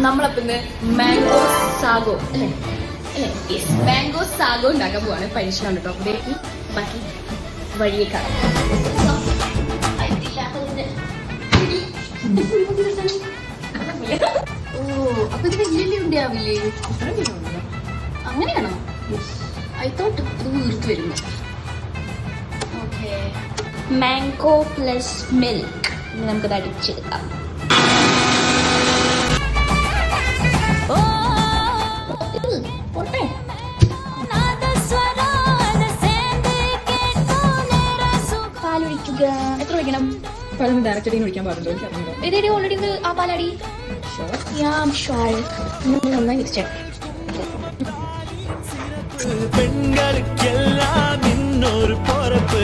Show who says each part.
Speaker 1: നമ്മളപ്പം mango sago അല്ലേ mango sago ഉണ്ടാക്കാൻ പോവാണ്. പരീക്ഷണം കേട്ടോ. അപ്പോഴേക്ക് ബാക്കി വഴിയെ കാണാം. ഓ അപ്പൊ ഇത് വലിയ ഉണ്ടാവില്ലേ? അങ്ങനെയാണോ? ഐ തോട്ട് ഇത് വീർത്ത് വരുന്നു. Okay, mango plus milk. ഇനി നമുക്കത് അടിച്ചെടുക്കാം. പാലൊഴിക്കുക. എത്ര ഒഴിക്കണം?
Speaker 2: ഡയറക്റ്റ് ഒഴിക്കാൻ പാടുണ്ടോ?
Speaker 1: ഇതേടി ഓൾറെഡി ആ പാലടി. നന്നായി മിക്സ്
Speaker 3: பெண்களுக்கெல்லாம் இன்னொரு பொறுப்பு